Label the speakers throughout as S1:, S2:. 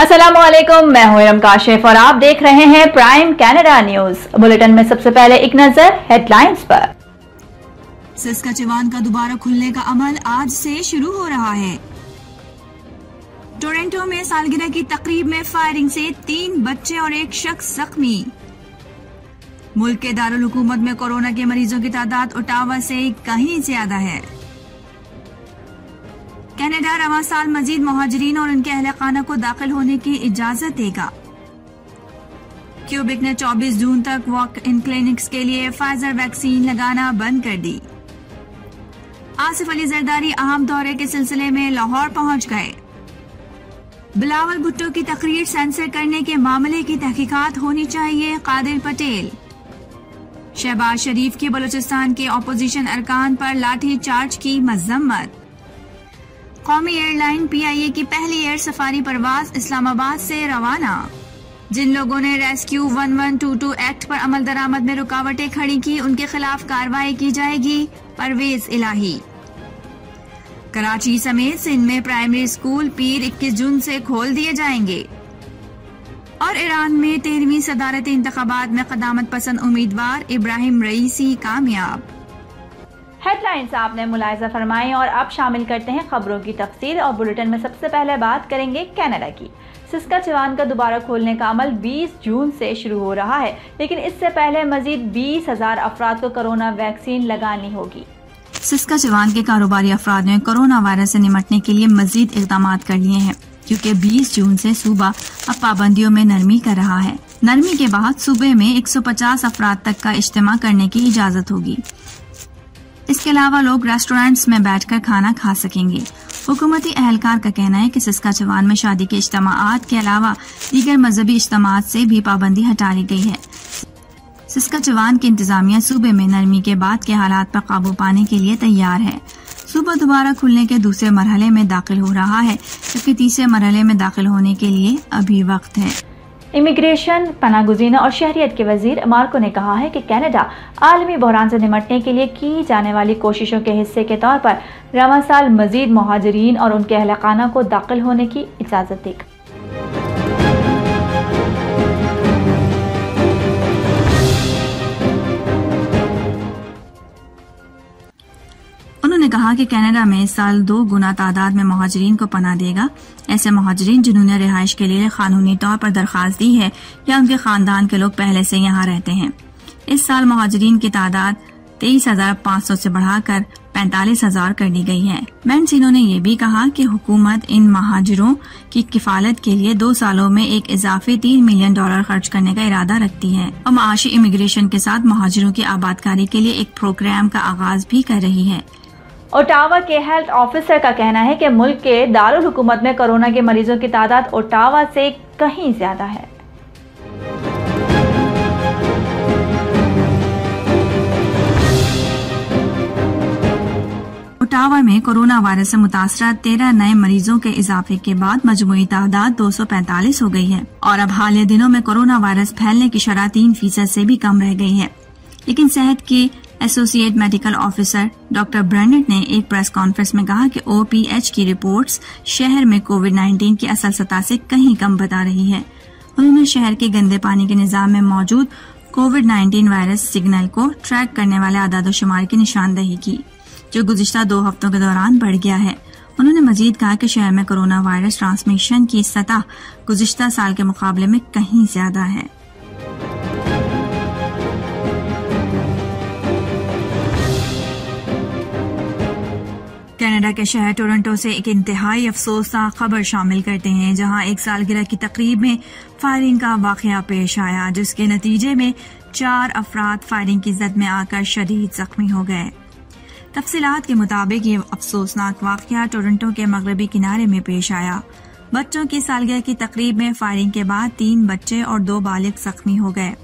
S1: अस्सलामुअलैकुम, मैं हूं इरम काशिफ और आप देख रहे हैं प्राइम कनाडा न्यूज। बुलेटिन में सबसे पहले एक नजर हेडलाइंस पर।
S2: सस्काचेवान का दोबारा खुलने का अमल आज से शुरू हो रहा है। टोरंटो में सालगिरह की तकरीब में फायरिंग से 3 बच्चे और एक शख्स जख्मी। मुल्क के दारुल हुकूमत में कोरोना के मरीजों की तादाद ओटावा से कहीं ज्यादा है। कनाडा रवां साल मजीद मुहाजिरीन और उनके अहले खाना को दाखिल होने की इजाजत देगा। क्यूबिक ने 24 जून तक वॉक इन क्लिनिक्स के लिए फाइजर वैक्सीन लगाना बंद कर दी। आसिफ अली जरदारी अहम दौरे के सिलसिले में लाहौर पहुंच गए। बिलावल भुट्टो की तकरीर सेंसर करने के मामले की तहकीकात होनी चाहिए, कादिर पटेल। शहबाज शरीफ की बलूचिस्तान के अपोजिशन अरकान पर लाठी चार्ज की मजम्मत। कौमी एयरलाइन PIA की पहली एयर सफारी परवाज इस्लामाबाद से रवाना। जिन लोगों ने रेस्क्यू 1122 एक्ट पर अमल दरामद में रुकावटें खड़ी की, उनके खिलाफ कार्रवाई की जाएगी, परवेज इलाही। कराची समेत सिंध में प्राइमरी स्कूल पीर 21 जून से खोल दिए जाएंगे। और ईरान में 13वीं सदारती इंतखाबात में क़दामत पसंद उम्मीदवार इब्राहिम रईसी कामयाब।
S1: हेडलाइंस आपने मुलाहिजा फरमाई और अब शामिल करते हैं खबरों की तफसील। और बुलेटिन में सबसे पहले बात करेंगे कनाडा की। सस्काचेवान का दोबारा खोलने का अमल 20 जून से शुरू हो रहा है, लेकिन इससे पहले मजीद 20,000 अफराद को कोरोना वैक्सीन लगानी होगी।
S2: सस्काचेवान के कारोबारी अफराद ने कोरोना वायरस से निपटने के लिए मजीद इक़दाम कर लिए हैं, क्योंकि 20 जून से सूबा अब पाबंदियों में नरमी कर रहा है। नरमी के बाद सूबे में 150 अफराद तक का इज्तिमा करने की इजाजत होगी। इसके अलावा लोग रेस्टोरेंट्स में बैठकर खाना खा सकेंगे। हुकूमती अहलकार का कहना है कि सस्काचेवान में शादी के इज्तिमाआत के अलावा दीगर मजहबी इज्तिमाआत से भी पाबंदी हटा ली गई है। सस्काचेवान की इंतजामिया सूबे में नरमी के बाद के हालात पर काबू पाने के लिए तैयार है। सूबा दोबारा खुलने के दूसरे मरहले में दाखिल हो रहा है, जबकि तीसरे मरहले में दाखिल होने के लिए अभी वक्त है।
S1: इमिग्रेशन, पनागुज़ीना और शहरियत के वजीर मार्को ने कहा है कि कनाडा आलमी बहरान से निपटने के लिए की जाने वाली कोशिशों के हिस्से के तौर पर रवां साल मजीद मुहाजिरीन और उनके अहले खाना को दाखिल होने की इजाजत देगा।
S2: उन्होंने कहा कि कनाडा में इस साल 2 गुना तादाद में मुहाजिरीन को पनाह देगा। ऐसे मुहाजिरीन जिन्होंने रिहाइश के लिए कानूनी तौर पर दरखास्त दी है या उनके खानदान के लोग पहले से यहाँ रहते हैं। इस साल मुहाजिरीन की तादाद 23,500 से बढ़ाकर 45,000 कर दी गई है। मैंसिनो ने यह भी कहा कि हुकूमत इन महाजिरों की किफालत के लिए 2 सालों में एक इजाफी $3 मिलियन खर्च करने का इरादा रखती है और माशी इमिग्रेशन के साथ महाजिरों की आबादकारी के लिए एक प्रोग्राम का आगाज भी कर रही है।
S1: ओटावा के हेल्थ ऑफिसर का कहना है कि मुल्क के दारुल हुकूमत में कोरोना के मरीजों की तादाद ओटावा से कहीं ज्यादा है।
S2: ओटावा में कोरोना वायरस से मुतासरा 13 नए मरीजों के इजाफे के बाद मजमूई तादाद 245 हो गई है और अब हालिया दिनों में कोरोना वायरस फैलने की शरह 3% से भी कम रह गई है। लेकिन सेहत के एसोसिएट मेडिकल ऑफिसर डॉक्टर ब्रेंडेट ने एक प्रेस कॉन्फ्रेंस में कहा कि OPH की रिपोर्ट्स शहर में कोविड-19 की असल सतह से कहीं कम बता रही है। उन्होंने शहर के गंदे पानी के निजाम में मौजूद कोविड-19 वायरस सिग्नल को ट्रैक करने वाले आदादोशुमार की निशानदही की, जो गुज़िश्ता 2 हफ्तों के दौरान बढ़ गया है। उन्होंने मजीद कहा कि शहर में कोरोना वायरस ट्रांसमिशन की सतह गुज़िश्ता साल के मुकाबले में कहीं ज्यादा है। कनाडा के शहर टोरंटो से एक इंतहाई अफसोसनाक खबर शामिल करते हैं, जहां एक सालगिरह की तकरीब में फायरिंग का वाकया पेश आया, जिसके नतीजे में 4 अफराद फायरिंग की जद में आकर शदीद जख्मी हो गए। तफसीलात के मुताबिक ये अफसोसनाक वाकया टोरंटो के मगरबी किनारे में पेश आया। बच्चों की सालगिरह की तकरीब में फायरिंग के बाद 3 बच्चे और 2 बालिग जख्मी हो गए।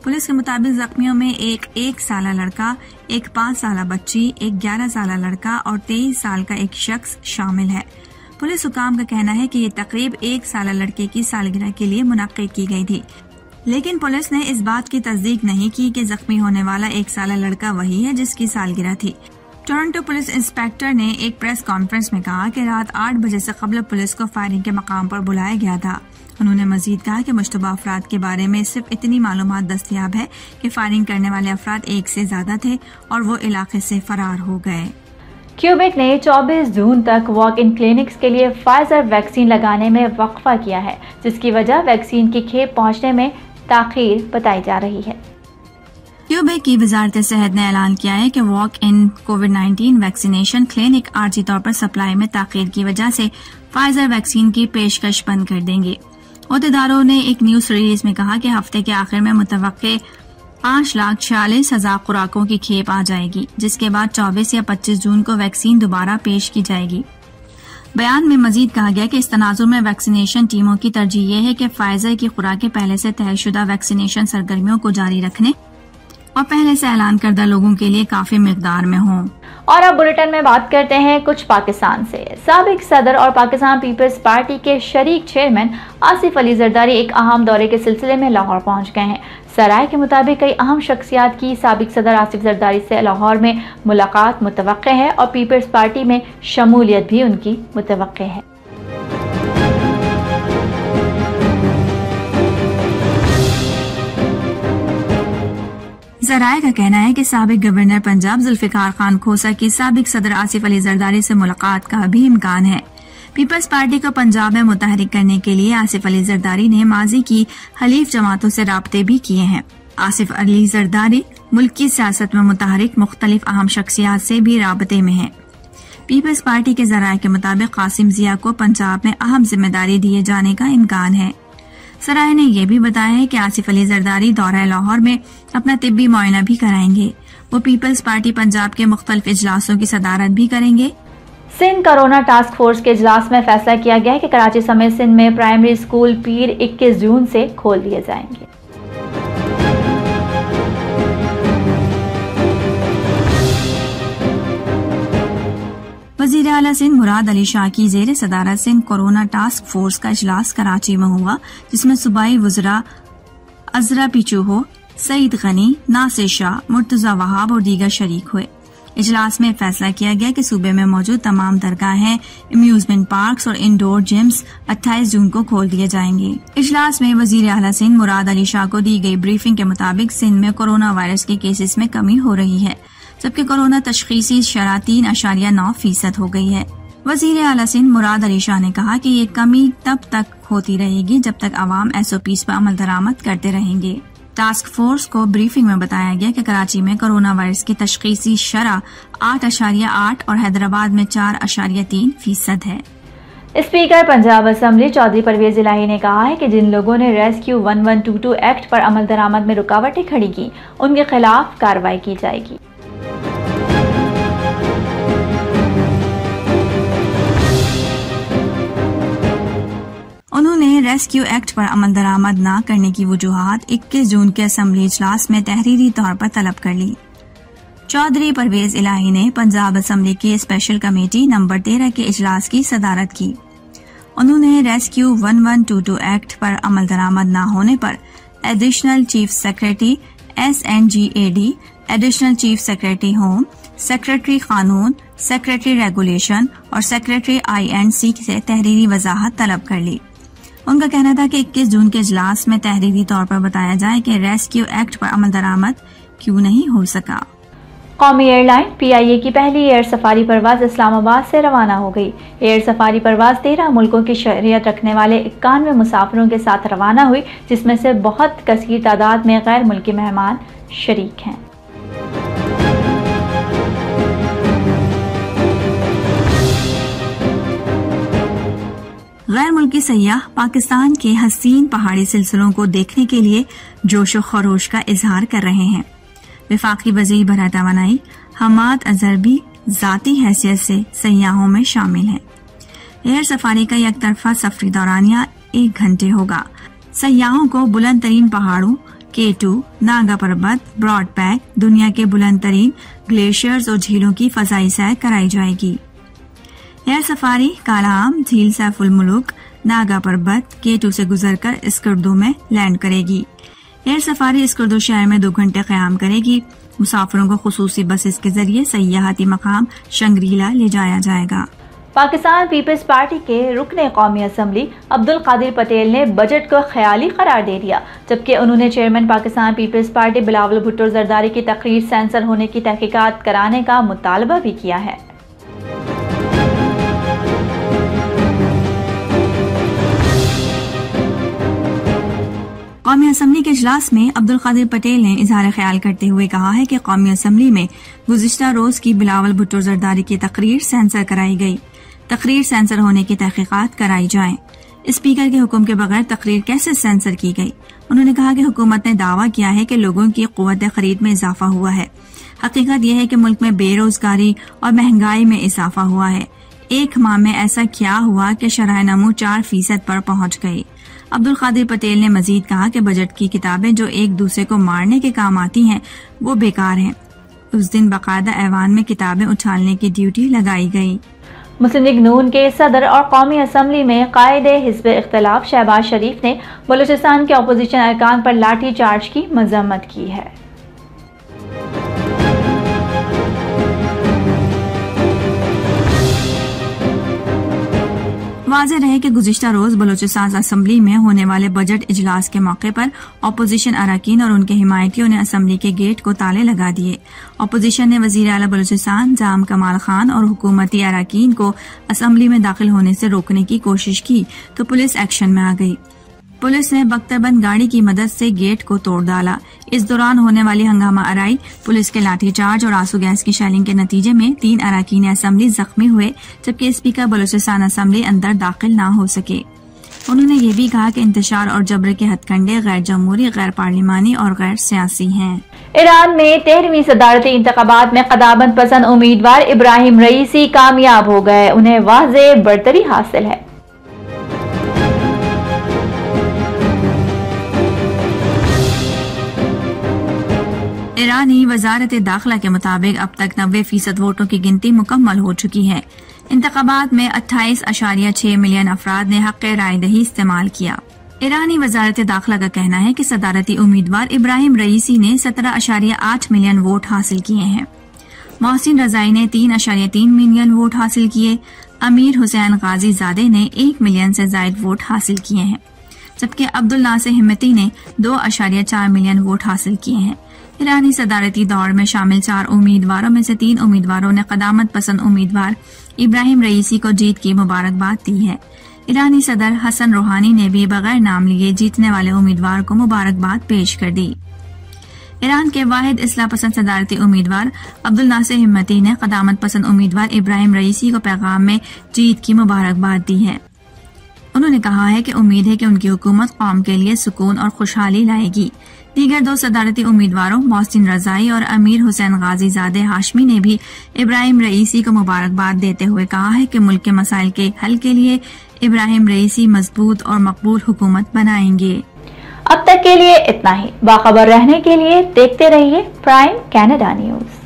S2: पुलिस के मुताबिक जख्मियों में एक 1 साला लड़का, एक 5 साला बच्ची, एक 11 साला लड़का और 23 साल का एक शख्स शामिल है। पुलिस हुकाम का कहना है कि ये तकरीब 1 साला लड़के की सालगिरह के लिए मुनक्किद की गई थी, लेकिन पुलिस ने इस बात की तस्दीक नहीं की कि जख्मी होने वाला 1 साला लड़का वही है जिसकी सालगिरह थी। टोरंटो पुलिस इंस्पेक्टर ने एक प्रेस कॉन्फ्रेंस में कहा कि रात 8 बजे से कबल पुलिस को फायरिंग के मकाम पर बुलाया गया था। उन्होंने मजीद कहा कि मुश्तबा अफराद के बारे में सिर्फ इतनी मालूमात दस्तयाब है कि फायरिंग करने वाले अफराद एक से ज्यादा थे और वो इलाके से फरार हो गए।
S1: क्यूबेक ने 24 जून तक वॉक इन क्लिनिक्स के लिए फाइजर वैक्सीन लगाने में वक्फा किया है, जिसकी वजह वैक्सीन की खेप पहुंचने में ताखीर बताई जा रही है।
S2: क्यूबेक की वजारत सेहत ने ऐलान किया है कि वॉक इन कोविड-19 वैक्सीनेशन क्लिनिक आर्जी तौर पर सप्लाई में ताखीर की वजह से फाइजर वैक्सीन की पेशकश बंद कर देंगे। अहदेदारों ने एक न्यूज रिलीज में कहा कि हफ्ते के आखिर में मुतवक्के 5,46,000 खुराकों की खेप आ जाएगी, जिसके बाद 24 या 25 जून को वैक्सीन दोबारा पेश की जाएगी। बयान में मजीद कहा गया कि इस तनाजुर में वैक्सीनेशन टीमों की तरजीह ये है कि फाइजर की खुराकें पहले से तयशुदा वैक्सीनेशन सरगर्मियों को जारी रखने और पहले से ऐलान करदा लोगों के लिए काफी मिकदार में हों।
S1: और अब बुलेटिन में बात करते हैं कुछ पाकिस्तान से। साबिक सदर और पाकिस्तान पीपल्स पार्टी के शरीक चेयरमैन आसिफ अली जरदारी एक अहम दौरे के सिलसिले में लाहौर पहुंच गए हैं। सराय के मुताबिक कई अहम शख्सियात की साबिक सदर आसिफ जरदारी से लाहौर में मुलाकात मुतवक्के है और पीपल्स पार्टी में शमूलियत भी उनकी मुतवक्के है।
S2: जराये का कहना है कि साबिक गवर्नर पंजाब जुल्फिकार खान खोसा की साबिक सदर आसिफ अली जरदारी से मुलाकात का भी इम्कान है। पीपल्स पार्टी को पंजाब में मुतहरिक करने के लिए आसिफ अली जरदारी ने माजी की हलीफ जमातों से राब्ते भी किए हैं। आसिफ अली जरदारी मुल्क की सियासत में मुतहरिक मुख्तलिफ अहम शख्सियात से भी राब्ते में हैं। पीपल्स पार्टी के जराये के मुताबिक कासिम जिया को पंजाब में अहम जिम्मेदारी दिए जाने का इम्कान है। सराय ने यह भी बताया है कि आसिफ अली जरदारी दौरा लाहौर में अपना तिब्बी मुआयना भी कराएंगे। वो पीपल्स पार्टी पंजाब के मुख्तलिफ इजलासों की सदारत भी करेंगे।
S1: सिंध कोरोना टास्क फोर्स के इजलास में फैसला किया गया है कि कराची समेत सिंध में प्राइमरी स्कूल पीर 21 जून से खोल दिए जाएंगे।
S2: वज़ीर आला सिंध मुराद अली शाह की ज़ेर सदारत सिंध कोरोना टास्क फोर्स का इजलास कराची में हुआ, जिसमें सूबाई वज़रा अजरा पिचूहो, सईद गनी, नासिर शाह, मुर्तजा वहाब और दीगर शरीक हुए। इजलास में फैसला किया गया कि सूबे में मौजूद तमाम दरगाहें, अम्यूजमेंट पार्क्स और इंडोर जिम्स 28 जून को खोल दिए जाएंगे। इजलास में वज़ीर आला सिंध मुराद अली शाह को दी गई ब्रीफिंग के मुताबिक सिंध में कोरोना वायरस के केसेस में कमी हो रही है, जबकि कोरोना तशखीसी शरह 3.9% हो गई है। वज़ीर आला सिंध मुराद अली शाह ने कहा कि ये कमी तब तक होती रहेगी जब तक अवाम SOPs पर अमल दरामद करते रहेंगे। टास्क फोर्स को ब्रीफिंग में बताया गया कि कराची में कोरोना वायरस की तशखीसी शरह 8.8 और हैदराबाद में 4.3% है।
S1: स्पीकर पंजाब असम्बली चौधरी परवेज इलाही ने कहा है कि जिन लोगों ने रेस्क्यू 1122 एक्ट पर अमल दरामद में रुकावटें खड़ी की, उनके खिलाफ कार्रवाई की जाएगी।
S2: उन्होंने रेस्क्यू एक्ट पर अमल दरामद न करने की वजूहात 21 जून के असम्बली इजलास में तहरीरी तौर पर तलब कर ली। चौधरी परवेज इलाही ने पंजाब असम्बली की स्पेशल कमेटी नंबर 13 के इजलास की सदारत की। उन्होंने रेस्क्यू 1122 एक्ट पर अमल दरामद न होने पर additional chief secretary SNGAD, additional chief secretary home, secretary कानून, सेक्रेटरी रेगुलेशन और सेक्रेटरी INC से तहरीरी वजाहत तलब कर ली। उनका कहना था कि 21 जून के इजलास में तहरीरी तौर पर बताया जाए कि रेस्क्यू एक्ट पर अमल दरामद क्यों नहीं हो सका।
S1: कौमी एयरलाइन PIA की पहली एयर सफारी परवाज इस्लामाबाद से रवाना हो गई। एयर सफारी परवाज 13 मुल्कों की शहरियत रखने वाले 91 मुसाफिरों के साथ रवाना हुई, जिसमें से बहुत कसीर तादाद में गैर मुल्की मेहमान शरीक हैं।
S2: गैर मुल्की सयाह पाकिस्तान के हसीन पहाड़ी सिलसिलों को देखने के लिए जोशो खरोश का इजहार कर रहे हैं। वफाकी वज़ीर बराए तवानाई हमाद अजहर भी ज़ाती हैसियत से सयाहों में शामिल हैं। एयर सफारी का एक तरफा सफरी दौरानिया 1 घंटे होगा। सयाहों को बुलंद तरीन पहाड़ों K2, नागा पर्वत, ब्रॉड पैक, दुनिया के बुलंद तरीन ग्लेशियर्स और झीलों की फजाई सैर कराई जाएगी। एयर सफारी कालाम, झील सैफुल मुलुक, नागा पर्वत, K2 से गुजरकर स्कर्दो में लैंड करेगी। एयर सफारी इस्कुर्दो शहर में 2 घंटे क़याम करेगी। मुसाफिरों को खुसूसी बसेस के जरिए सयाहती मकाम शंग्रीला ले जाया जाएगा।
S1: पाकिस्तान पीपल्स पार्टी के रुकने कौमी असम्बली अब्दुल कादिर पटेल ने बजट को ख्याली करार दे दिया, जबकि उन्होंने चेयरमैन पाकिस्तान पीपल्स पार्टी बिलावल भुट्टो जरदारी की तकरीर सेंसर होने की तहकीकात कराने का मुतालबा भी किया है।
S2: कौमी असम्बली के इजलास में अब्दुल कादिर पटेल ने इजहार ख्याल करते हुए कहा है कि कौमी असम्बली में गुज़िश्ता रोज की बिलावल भुट्टो जरदारी की तकरीर सेंसर कराई गई। तकरीर सेंसर होने की तहकीकात कराई जाए। स्पीकर के हुक्म के बगैर तकरीर कैसे सेंसर की गई? उन्होंने कहा कि हुकूमत ने दावा किया है कि लोगों की क़ुव्वत खरीद में इजाफा हुआ है। हकीकत यह है कि मुल्क में बेरोजगारी और महंगाई में इजाफा हुआ है। 1 माह में ऐसा क्या हुआ कि शरह नमू 4% पर पहुंच गई। अब्दुल कादिर पटेल ने मजीद कहा कि बजट की किताबें जो एक दूसरे को मारने के काम आती हैं वो बेकार हैं। उस दिन बाकायदा ऐवान में किताबें उछालने की ड्यूटी लगाई गई।
S1: मुस्लिम लीग नून के सदर और कौमी असम्बली में कायदे हिज़्ब इख्तिलाफ शहबाज शरीफ ने बलूचिस्तान के अपोजिशन अरकान पर लाठी चार्ज की मजम्मत की है।
S2: वाज़ेह रहे कि गुज़िश्ता रोज बलूचिस्तान असम्बली में होने वाले बजट इजलास के मौके पर अपोजिशन अरकान और उनके हिमायतियों ने असम्बली के गेट को ताले लगा दिए। अपोजिशन ने वज़ीर आला बलूचिस्तान जाम कमाल खान और हुकूमती अरकान को असम्बली में दाखिल होने से रोकने की कोशिश की तो पुलिस एक्शन में आ गई। पुलिस ने बख्तरबंद गाड़ी की मदद से गेट को तोड़ डाला। इस दौरान होने वाली हंगामा आराई, पुलिस के लाठीचार्ज और आंसू गैस की शेलिंग के नतीजे में 3 अरकान असम्बली जख्मी हुए, जबकि स्पीकर बलूचिस्तान असम्बली अंदर दाखिल न हो सके। उन्होंने ये भी कहा कि इंतशार और जबर के हथकंडे गैर जमहूरी, गैर पार्लिमानी और गैर सियासी हैं।
S1: ईरान में 13वीं सदारती इंतखाबात में क़दामत पसंद उम्मीदवार इब्राहिम रईसी कामयाब हो गए। उन्हें वाज़ेह बढ़तरी हासिल है।
S2: ईरानी वजारत दाखिला के मुताबिक अब तक 90% वोटों की गिनती मुकम्मल हो चुकी है। इंतखाबात में 28.6 मिलियन अफराद ने हक़ राय दही इस्तेमाल किया। ईरानी वजारत दाखिला का कहना है कि सदारती उम्मीदवार इब्राहिम रईसी ने 17.8 मिलियन वोट हासिल किए हैं। मोहसिन रजाई ने 3.3 मिलियन वोट हासिल किए। अमीर हुसैन गाजी ज़ादे ने 1 मिलियन से ज्यादा वोट हासिल किए हैं, जबकि अब्दुल नासिर हिम्मती ने 2.4 मिलियन वोट हासिल किए हैं। ईरानी सदारती दौड़ में शामिल 4 उम्मीदवारों में से 3 उम्मीदवारों ने क़दामत पसंद उम्मीदवार इब्राहिम रईसी को जीत की मुबारकबाद दी है। ईरानी सदर हसन रूहानी ने भी बगैर नाम लिए जीतने वाले उम्मीदवार को मुबारकबाद पेश कर दी। ईरान के वाहिद इस्लाह पसंद सदारती उम्मीदवार अब्दुल नासिर हिम्मती ने क़दामत पसंद उम्मीदवार इब्राहिम रईसी को पैगाम में जीत की मुबारकबाद दी है। उन्होंने कहा है कि उम्मीद है कि उनकी हुकूमत कौम के लिए सुकून और खुशहाली लाएगी। दीगर 2 सदारती उम्मीदवारों मोहसिन रजाई और अमीर हुसैन गाजी ज़ादे हाशमी ने भी इब्राहिम रईसी को मुबारकबाद देते हुए कहा है कि मुल्क के मसाइल के हल के लिए इब्राहिम रईसी मजबूत और मकबूल हुकूमत बनाएंगे।
S1: अब तक के लिए इतना ही। बाखबर रहने के लिए देखते रहिए प्राइम कनाडा न्यूज़।